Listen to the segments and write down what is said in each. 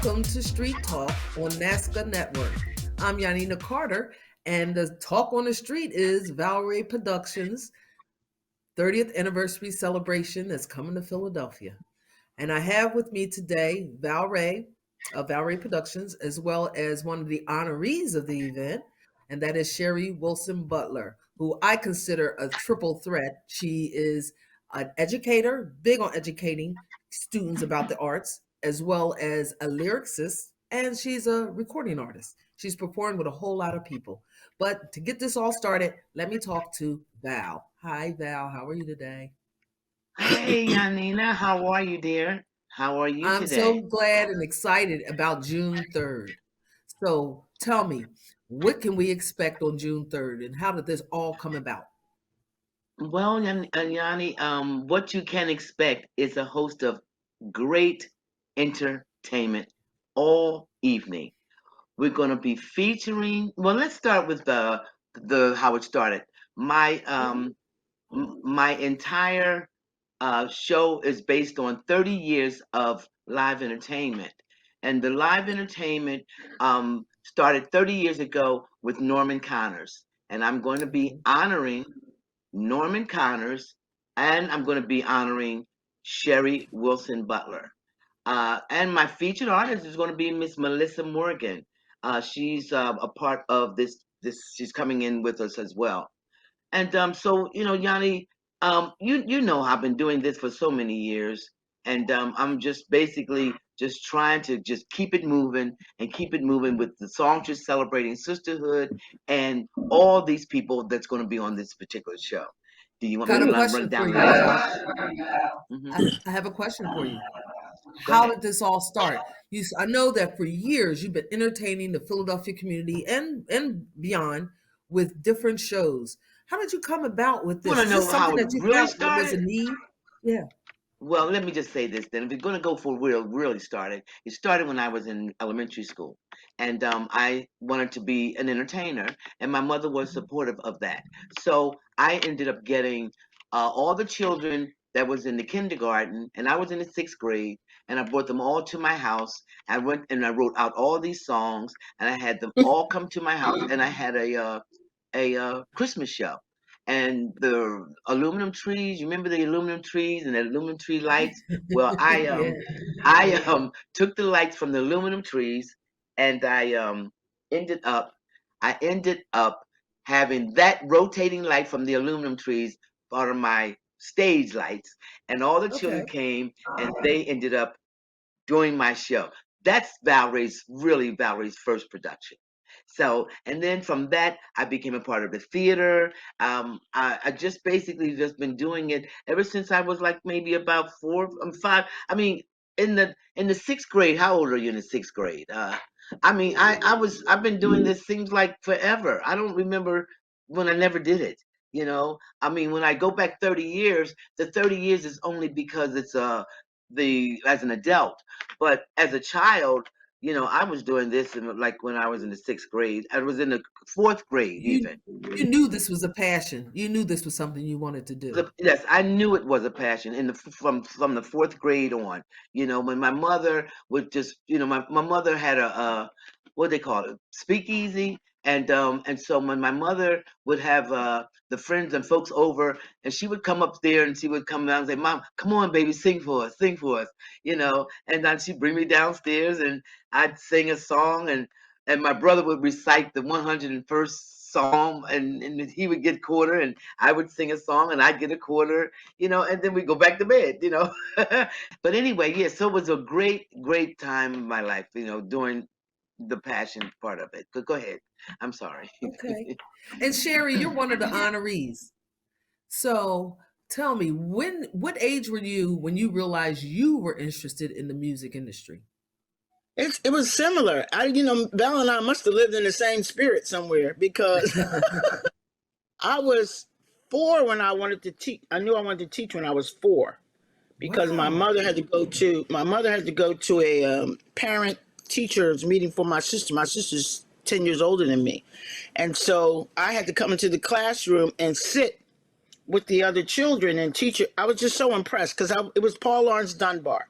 Welcome to Street Talk on Nazca Network. I'm Yanina Carter, and the talk on the street is Valray Productions' 30th anniversary celebration that's coming to Philadelphia. And I have with me today Valray of Valray Productions, as well as one of the honorees of the event, and that is Sherry Wilson Butler, who I consider a triple threat. She is an educator, big on educating students about the arts, as well as a lyricist, and she's a recording artist. She's performed with a whole lot of people. But to get this all started, let me talk to Val. Hi, Val. How are you today? Hey, Yanina, how are you, dear? How are you I'm so today? glad and excited about June 3rd. So tell me, what can we expect on June 3rd and how did this all come about? Well, Yanni, what you can expect is a host of great entertainment all evening. We're going to be featuring. Well, let's start with the how it started. My Mhm. my entire show is based on 30 years of live entertainment. And the live entertainment started 30 years ago with Norman Connors. And I'm going to be Okay. honoring Norman Connors and I'm going to be honoring Sherry Wilson Butler. And my featured artist is going to be Miss Melissa Morgan. She's a part of this. She's coming in with us as well. And so Yanni, you know I've been doing this for so many years, and I'm just basically just trying to just keep it moving and keep it moving with the song just celebrating sisterhood and all these people that's going to be on this particular show. Do you want me Got to a run question for down the you, list? Val. Hmm. I have a question for you. Go How ahead. did this all start? I know that for years you've been entertaining the Philadelphia community and beyond with different shows. How did you come about with You this? want to Is this know how something it that you really felt that was a started? need? Yeah. Well, let me just say this then. If you're going to go for real, really started, it started when I was in elementary school. And I wanted to be an entertainer, and my mother was Mhm. supportive of that. So I ended up getting all the children that was in the kindergarten, and I was in the sixth grade, and I brought them all to my house. I went and I wrote out all these songs, and I had them all come to my house, and I had a Christmas show. And the aluminum trees, you remember the aluminum trees and the aluminum tree lights? Well, I Yeah. took the lights from the aluminum trees and ended up I ended up having that rotating light from the aluminum trees part of my stage lights, and all the children Okay. came and they ended up doing my show. That's Valerie's first production. So, and then from that, I became a part of the theater. I just basically just been doing it ever since I was like maybe about five. I mean, in the sixth grade. How old are you in the sixth grade? I mean, I've been doing this seems like forever. I don't remember when I never did it. I mean, when I go back 30 years, the 30 years is only because it's the as an adult, but as a child, I was doing this like when I was in the sixth grade. I was in the fourth grade even. You knew this was a passion. You knew this was something you wanted to do. Yes, I knew it was a passion from the fourth grade on. When my mother would just, my mother had a what they call it, speakeasy, and so when my mother would have the friends and folks over, and she would come up there and she would come down and say, "Mom, come on, baby, sing for us," and then she'd bring me downstairs and I'd sing a song and my brother would recite the 101st psalm and he would get quarter and I would sing a song and I'd get a quarter, and then we go back to bed. But anyway, yeah, so it was a great, great time in my life, during the passion part of it. Go ahead. I'm sorry. Okay. And Sherry, you're one of the honorees. So tell me, what age were you when you realized you were interested in the music industry? It was similar. Val and I must have lived in the same spirit somewhere because I was 4 when I wanted to teach. I knew I wanted to teach when I was 4 because Wow. my mother had to go to a parent teachers meeting for my sister. My sister's 10 years older than me, and so I had to come into the classroom and sit with the other children and teach it. I was just so impressed because it was Paul Laurence Dunbar,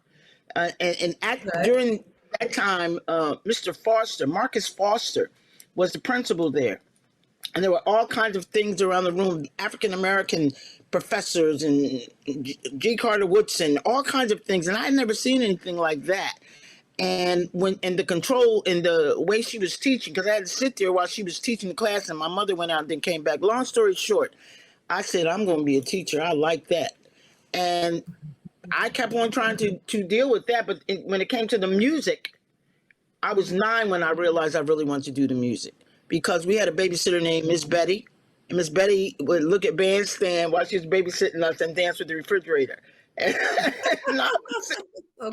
and act Okay. during. that time, Mr. Foster, Marcus Foster, was the principal there. And there were all kinds of things around the room, African American professors and G. Carter Woodson, all kinds of things. And I had never seen anything like that. And when and the control and the way she was teaching, because I had to sit there while she was teaching the class, and my mother went out and then came back. Long story short, I said, I'm going to be a teacher. I like that. And I kept on trying to deal with that. But when it came to the music, I was 9 when I realized I really wanted to do the music, because we had a babysitter named Miss Betty. And Miss Betty would look at bandstand while she was babysitting us and dance with the refrigerator. And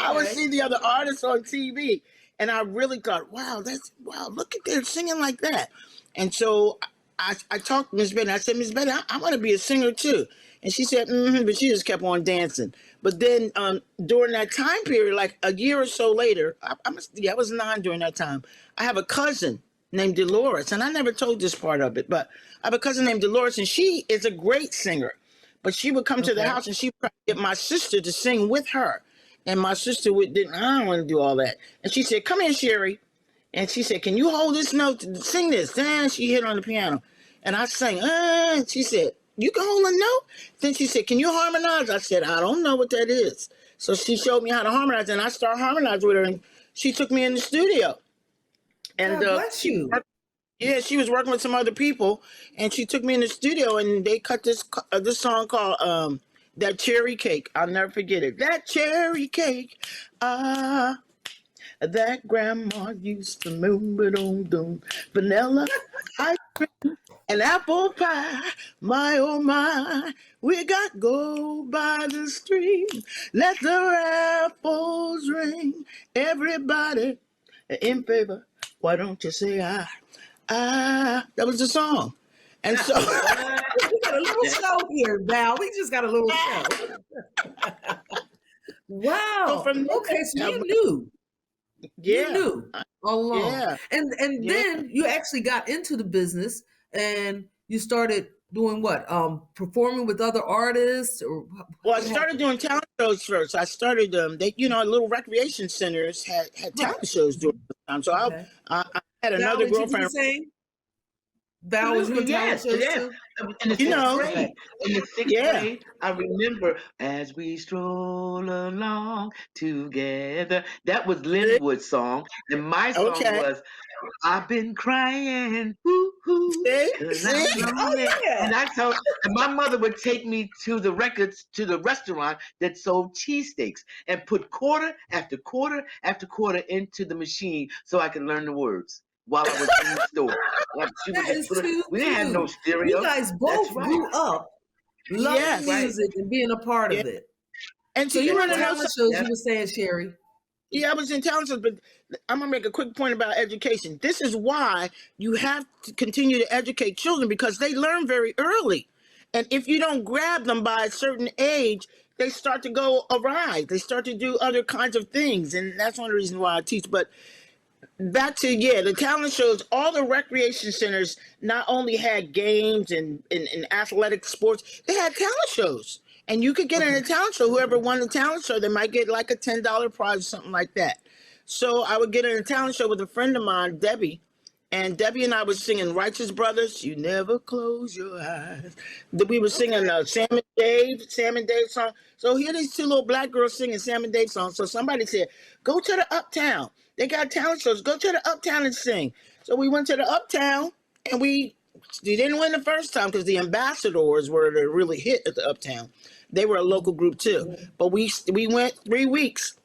I would Okay. see the other artists on TV, and I really thought, wow, look at them singing like that. And so I talked to Miss Betty. I said, Miss Betty, I want to be a singer too. And she said, but she just kept on dancing. But then during that time period, like a year or so later, I was 9 during that time. I have a cousin named Dolores, and I never told this part of it, but I have a cousin named Dolores, and she is a great singer. But she would come to the Okay. house and she would get my sister to sing with her. And my sister didn't, I don't want to do all that. And she said, come here, Sherry. And she said, can you hold this note to sing this? Then she hit on the piano. And I sang, and she said, you can hold a note? Then she said, can you harmonize? I said, I don't know what that is. So she showed me how to harmonize, and I started harmonizing with her, and she took me in the studio. And God bless you. she was working with some other people, and she took me in the studio, and they cut this song called "That Cherry Cake." I'll never forget it. That cherry cake, that grandma used to move, vanilla ice cream and apple pie. My oh my, we got gold by the stream. Let the apples ring. Everybody in favor. Why don't you say I? That was the song. And so We got a little show here, Val. We just got a little show. so Wow. from there, Okay, so you knew. You yeah, knew all along. yeah, And yeah. then you actually got into the business and you started doing what? Performing with other artists, or Well, I what started happened? doing talent shows first. I started they little recreation centers had Right. talent shows during the time. So Okay. I had Val, another did you do the girlfriend. same? Val, was you in Absolutely, talent yes, shows yes. too? In the You sixth know, Okay. grade, in the sixth yeah. grade, I remember as we stroll along together. That was Linwood's song, and my song Okay. was I've been crying, hoo hoo, See, 'cause see. I'm Oh lonely. yeah. And my mother would take me to the restaurant that sold cheesesteaks, and put quarter after quarter after quarter into the machine so I could learn the words while I was in the store. Like she would That just is put it. too We didn't have no cute. You stereo. guys That's both right. grew up That's loving Yes. right. music and being a part Yeah. of it. And So so you you were want in to know talent something? shows, Yep. you were saying, Sherry. Yeah, I was in talent shows, but I'm gonna make a quick point about education. This is why you have to continue to educate children, because they learn very early. And if you don't grab them by a certain age, they start to go awry. They start to do other kinds of things. And that's one of the reasons why I teach. But back to the talent shows, all the recreation centers not only had games and athletic sports, they had talent shows, and you could get in Okay. a talent show. Whoever won the talent show, they might get like a $10 prize or something like that. So I would get in a talent show with a friend of mine, Debbie, and Debbie and I was singing Righteous Brothers, You Never Close Your Eyes. We were Okay. singing Sam and Dave song. So here these two little black girls singing Sam and Dave songs. So somebody said, go to the Uptown. They got talent shows. Go to the Uptown and sing. So we went to the Uptown, and we didn't win the first time because the Ambassadors were the really hit at the Uptown. They were a local group too. But we went 3 weeks,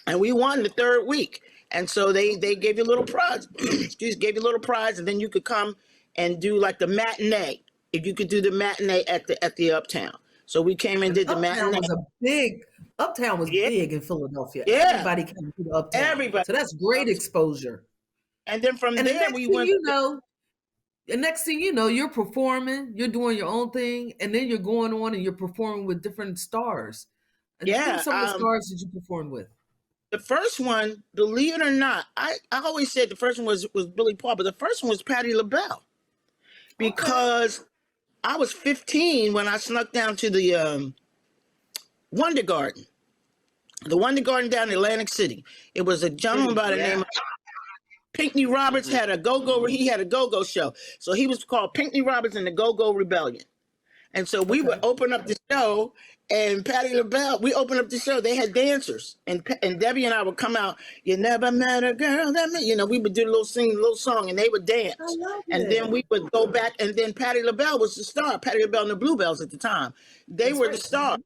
and we won the third week. And so they gave you a little prize. Gave you a little prize, and then you could come and do like the matinee. If you could do the matinee at the Uptown. So we came and And did the matinee. Uptown was Yeah, big in Philadelphia. yeah, Everybody came to the Uptown. everybody. So that's great exposure. And then from And the there next we thing went. you know, you're performing, you're doing your own thing, and then you're going on and you're performing with different stars. And who are Yeah, some of the stars that you performed with? the first one, believe it or not, I always said the first one was Billy Paul, but the first one was Patti LaBelle, Okay. because I was 15 when I snuck down to the Wonder Garden. The one that garden down in Atlantic City. It was a gentleman by the Yeah. name of Pinckney Roberts Hmm. had a go-go. He had a go-go show. So he was called Pinckney Roberts and the Go-Go Rebellion. And so we would Okay. open up the show, and Patti LaBelle, we opened up the show. They had dancers, and Debbie and I would come out. You never met a girl that met, we would do a little sing, a little song, and they would I dance. love And then it. we would go back, and then Patti LaBelle was the star. Patti LaBelle and the Bluebells at the time, they That's were the right. star.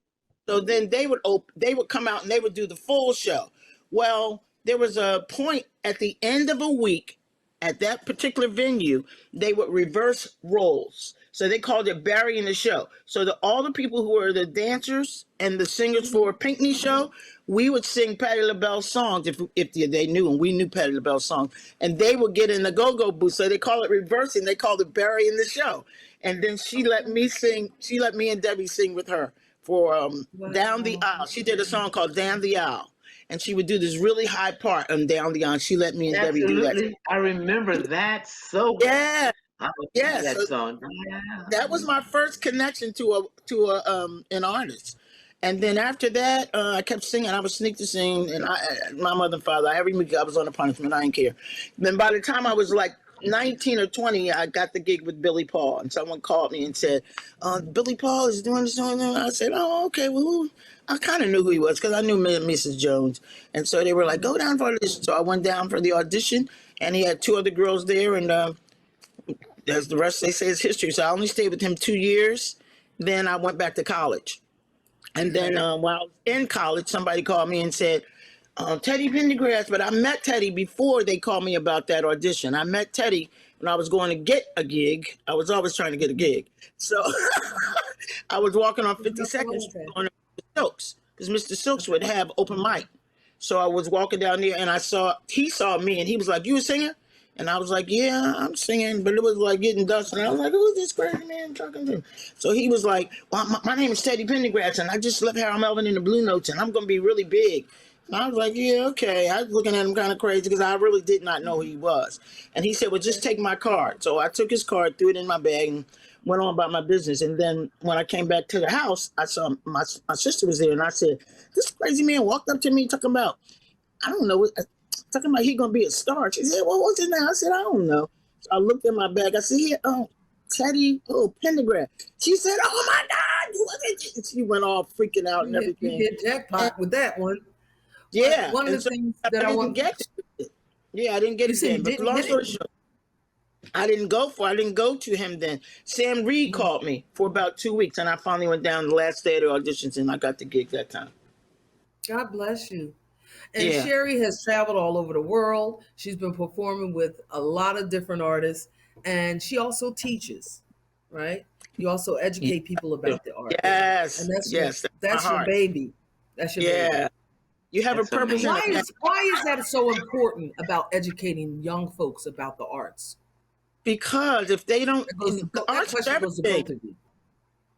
So then they would come out and they would do the full show. Well, there was a point at the end of a week at that particular venue, they would reverse roles. So they called it burying the show. So all the people who were the dancers and the singers for a Pinckney show, we would sing Patti LaBelle's songs if they knew, and we knew Patti LaBelle's songs, and they would get in the go-go booth. So they call it reversing. They called it burying the show. And then she let me sing. She let me and Debbie sing with her for Down the Wow. Aisle. She did a song called Down the Aisle. And she would do this really high part on Down the Aisle. She let me and Debbie do that. Absolutely. I remember that so well. Yeah, I yeah. remember that So song. Yeah. that was my first connection to a an artist. And then after that, I kept singing. I would sneak to sing, and my mother and father, every week I was on a punishment. I didn't care. Then by the time I was like 19 or 20, I got the gig with Billy Paul, and someone called me and said, "Billy Paul is doing this, doing that." I said, "Oh, okay. Well, I kind of knew who he was because I knew Mrs. Jones." And so they were like, "Go down for the audition." So I went down for the audition, and he had two other girls there, and as the rest they say is history. So I only stayed with him 2 years. Then I went back to college. And then Okay. while I was in college, somebody called me and said, Teddy Pendergrass, but I met Teddy before they called me about that audition. I met Teddy when I was going to get a gig. I was always trying to get a gig. So I was walking on 52nd Street Okay. on Mr. Silks because Mr. Silks would have open mic. So I was walking down there and he saw me and he was like, "You a singer?" And I was like, "Yeah, I'm singing," but it was like getting dust. And I was like, "Who's this crazy man talking to?" So he was like, "Well, my name is Teddy Pendergrass, and I just left Harold Melvin in the Blue Notes, and I'm going to be really big." And I was like, "Yeah, okay." I was looking at him kind of crazy because I really did not know who he was. And he said, "Well, just take my card." So I took his card, threw it in my bag, and went on about my business. And then when I came back to the house, I saw my sister was there, and I said, "This crazy man walked up to me talking about, I don't know, talking about he gonna be a star." She said, "Well, what's his name?" I said, "I don't know." So I looked in my bag. I said, "Yeah, Teddy, Pendergrass." She said, "Oh my God, what did you?" She went all freaking out and You everything. hit And jackpot with that one. But yeah, one of and the so things I that I didn't want, get it. Yeah, I didn't get you it said then. you But didn't long get it. story short, I didn't go to him then. Sam Reed Mhm. called me for about 2 weeks, and I finally went down the last day of the auditions, and I got the gig that time. God bless you. And Yeah. Sherry has traveled all over the world. She's been performing with a lot of different artists, and she also teaches, right? You also Yeah. educate people about the arts, and Yes. Yes. That's my that's your heart. baby. That's your baby. Yeah. You have a That's purpose and a amazing. passion. Why is that so important about educating young folks about the arts? Because if they don't, the That arts is question goes to everything. both of you.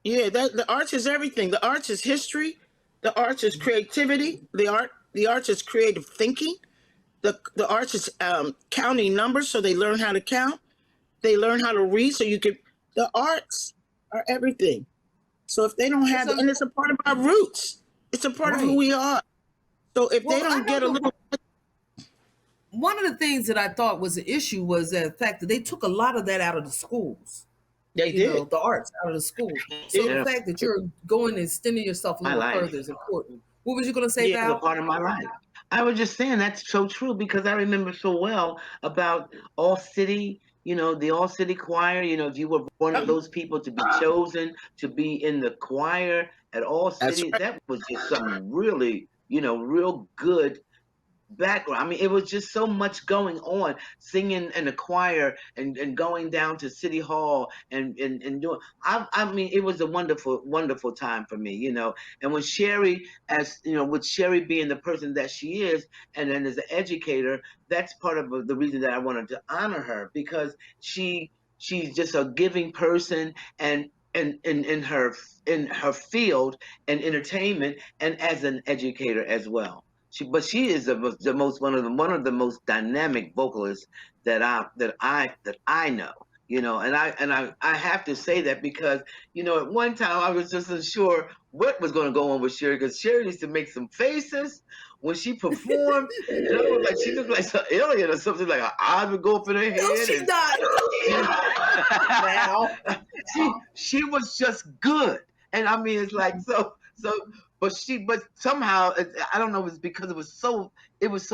Yeah, that the arts is everything. The arts is history. The arts is creativity. The arts is creative thinking. The arts is counting numbers, so they learn how to count. They learn how to read, so you can. The arts are everything. So if they don't It's have, a, and it's a part of our roots. It's a part of who right. we are. So if they Well, I don't know get a the little, one of the things that I thought was an issue was the fact that they took a lot of that out of the schools. they did. The arts out of the schools. So the Yeah, Yeah, fact that you're going and extending yourself a my little life. further is important. What was you going to say, yeah, Was a Val? part of my life. I was just saying that's so true because I remember so well about All City, the All City Choir. If you were one of yep, those people to be chosen to be in the choir at All that's City, right. that was just something really, real good background. I mean, it was just so much going on, singing in the choir and going down to City Hall and doing. I mean, it was a wonderful, wonderful time for me. And when Sherry, with Sherry being the person that she is, and then as an educator, that's part of the reason that I wanted to honor her because she's just a giving person and in her field and entertainment and as an educator as well. She is the most one of the most dynamic vocalists that I know. And I have to say that because at one time I was just unsure what was going to go on with Sherry, because Sherry used to make some faces when she performed, and I was like, she looked like some alien or something. Like her eyes would go up in her No, head, she's and not. Now. she was just good. And I mean, it's like so. But somehow I don't know. It's because it was so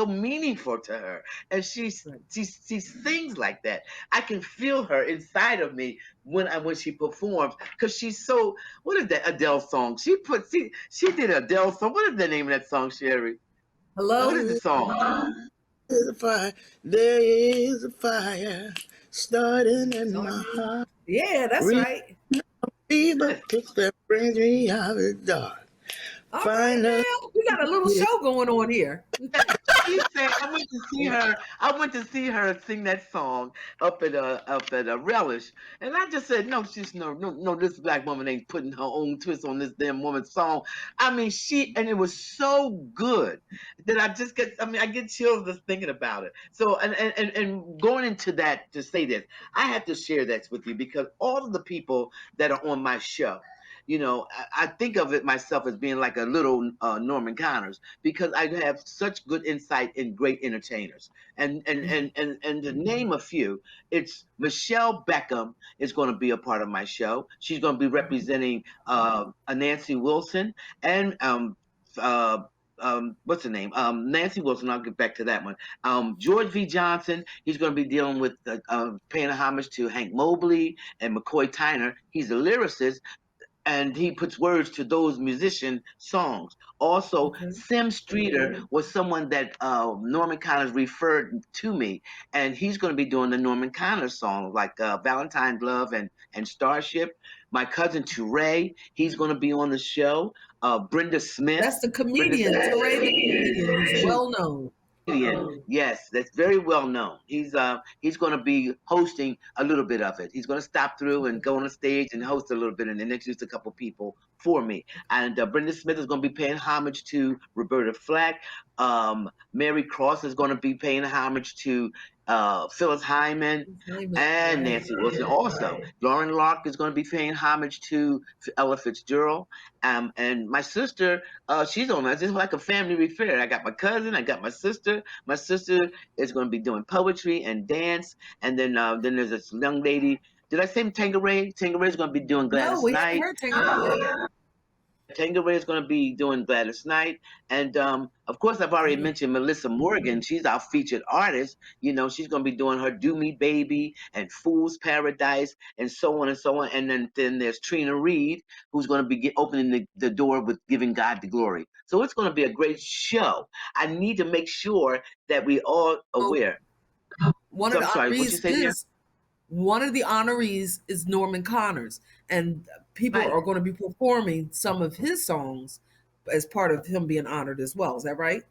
meaningful to her, and she sings like that. I can feel her inside of me when she performs, because she's so. What is that Adele song? She did an Adele song. What is the name of that song, Sherry? What Hello? is the song? There's a fire. There is a fire starting in my Sorry. heart. Yeah, that's right. Fever pitch that brings me out of the dark. All right, Finally, now. We got a little show going on here. She said, I went to see her. I went to see her sing that song up at a relish, and I just said, no, she's no. This black woman ain't putting her own twist on this damn woman's song. I mean, and it was so good that I just get. I mean, I get chills just thinking about it. So, and going into that to say this, I have to share that with you because all of the people that are on my show. I think of it myself as being like a little Norman Connors, because I have such good insight in great entertainers. And to name a few, it's Michelle Beckham is going to be a part of my show. She's going to be representing a Nancy Wilson and uh, what's her name? Nancy Wilson. I'll get back to that one. George V. Johnson. He's going to be dealing with paying homage to Hank Mobley and McCoy Tyner. He's a lyricist, and he puts words to those musician songs. Also, Okay. Sim Streeter was someone that Norman Connors referred to me, and he's going to be doing the Norman Connors song like Valentine's Love and Starship. My cousin Touré, he's going to be on the show. Brenda Smith. That's the Brenda comedian, Teray the comedian. He's Smith. well known. Comedian. Yes, that's very well known. He's going to be hosting a little bit of it. He's going to stop through and go on the stage and host a little bit and then introduce a couple people for me. And Brenda Smith is going to be paying homage to Roberta Flack. Mary Cross is going to be paying homage to Phyllis Hyman and Right. Nancy Wilson. Also, Lauren Lark is going to be paying homage to Ella Fitzgerald. And my sister, she's on us. It's like a family affair. I got my cousin, I got my sister. My sister is going to be doing poetry and dance. And then there's this young lady. Did I say Tangeray? Tangeray is going to be doing No, Gladys we haven't Knight. heard Tangeray yet. Tangeray is going to be doing Gladys Knight. And of course, I've already Okay. mentioned Melissa Morgan. She's our featured artist. She's going to be doing her Do Me Baby and Fool's Paradise and so on and so on. And then there's Trina Reed, who's going to be opening the door with Giving God the Glory. So it's going to be a great show. I need to make sure that we all So aware. one So of the I'm sorry, what you honorees say there? is one of the honorees is Norman Connors, and people Right. are going to be performing some of his songs as part of him being honored as well. Is that right?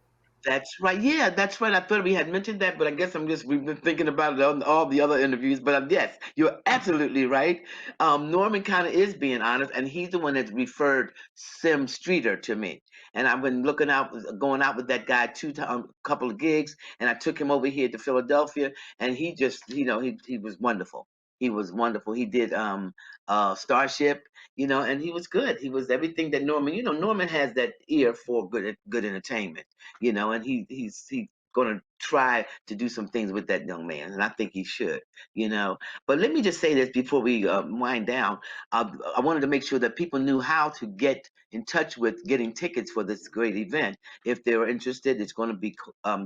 That's right. Yeah, that's right. I thought we had mentioned that, but I guess we've been thinking about it on all the other interviews. But yes, you're absolutely right. Norman kind of is being honest, and he's the one that referred Sim Streeter to me. And I've been going out with that guy couple of gigs, and I took him over here to Philadelphia, and he just, he was wonderful. He was wonderful. He did Starship, and he was good. He was everything that Norman has that ear for good entertainment, and he's going to try to do some things with that young man, and I think he should, But let me just say this before we wind down. I wanted to make sure that people knew how to get in touch with getting tickets for this great event. If they were interested, it's going to be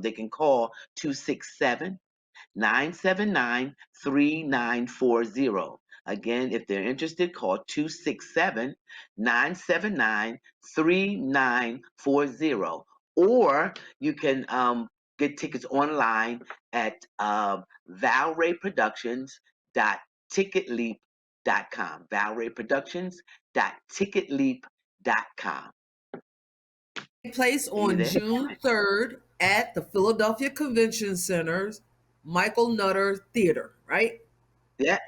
they can call 267-979-3940. Again, if they're interested, call 267-979-3940. Or you can get tickets online at valrayproductions.ticketleap.com. valrayproductions.ticketleap.com. Take place Are you on there? June 3rd at the Philadelphia Convention Center's Michael Nutter Theater, right? That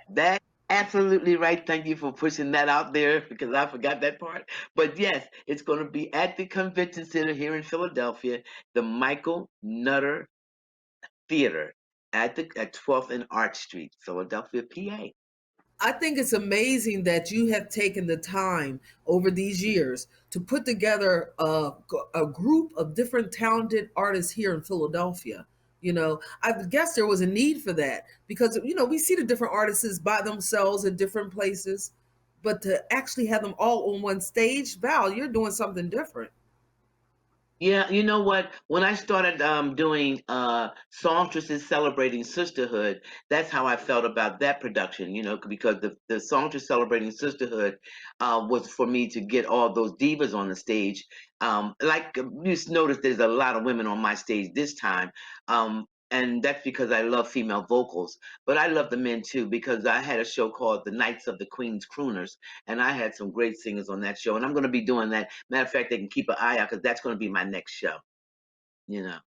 absolutely right. Thank you for pushing that out there because I forgot that part. But yes, it's going to be at the convention center here in Philadelphia, the Michael Nutter Theater at 12th and Arch Street, Philadelphia, PA. I think it's amazing that you have taken the time over these years to put together a group of different talented artists here in Philadelphia. I guess there was a need for that because, we see the different artists by themselves in different places, but to actually have them all on one stage, Val, you're doing something different. Yeah, you know what? When I started doing songstresses celebrating sisterhood, that's how I felt about that production. Because the songstress celebrating sisterhood was for me to get all those divas on the stage. Like you notice, there's a lot of women on my stage this time. And that's because I love female vocals, but I love the men too because I had a show called The Knights of the Queen's Crooners, and I had some great singers on that show, and I'm going to be doing that. Matter of fact, they can keep an eye out because that's going to be my next show. You know.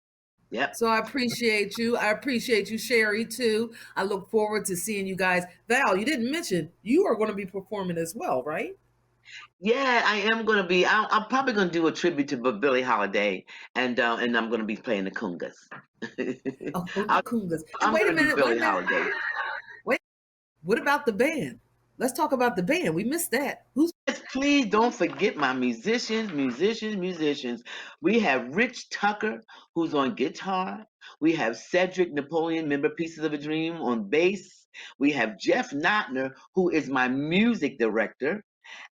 Yep. So I appreciate you. I appreciate you, Sherry, too. I look forward to seeing you guys. Val, you didn't mention you are going to be performing as well, right? Yeah, I am going to be. I'm probably going to do a tribute to Billie Holiday, and I'm going to be playing the congas. Oh, the I'll, Cougars. And I'm wait a going to do minute, wait a Billie minute. Holiday. Wait, what about the band? Let's talk about the band. We missed that. Who's Yes, please don't forget my musicians. We have Rich Tucker, who's on guitar. We have Cedric Napoleon, member Pieces of a Dream, on bass. We have Jeff Notner, who is my music director.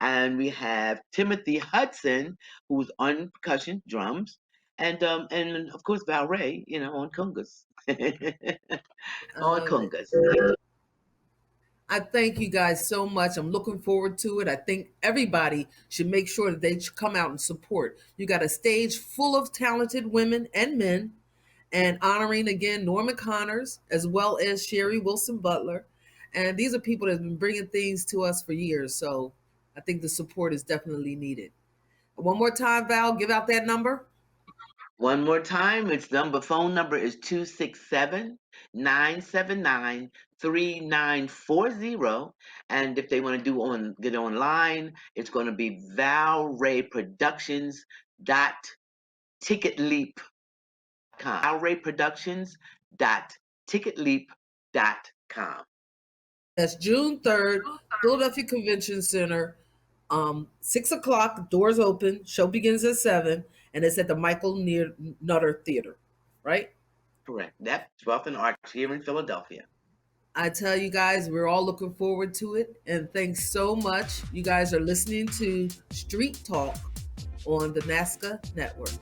And we have Timothy Hudson, who's on percussion, drums. And of course Valray, on congas. I On love it. congas. I thank you guys so much. I'm looking forward to it. I think everybody should make sure that they should come out and support. You got a stage full of talented women and men, and honoring again Norman Connors as well as Sherry Wilson Butler. And these are people that have been bringing things to us for years. So I think the support is definitely needed. One more time, Val, give out that number. One more time, phone number is 267-979-3940. And if they want to get online, it's going to be Valray Productions dot ticketleap.com. Valray Productions dot ticketleap.com. That's June 3rd, Philadelphia Convention Center. 6 o'clock, doors open, show begins at 7, and it's at the Michael Near Nutter Theater, right? Correct. That 12th and Arch here in Philadelphia. I tell you guys, we're all looking forward to it. And thanks so much. You guys are listening to Street Talk on the Nazca Network.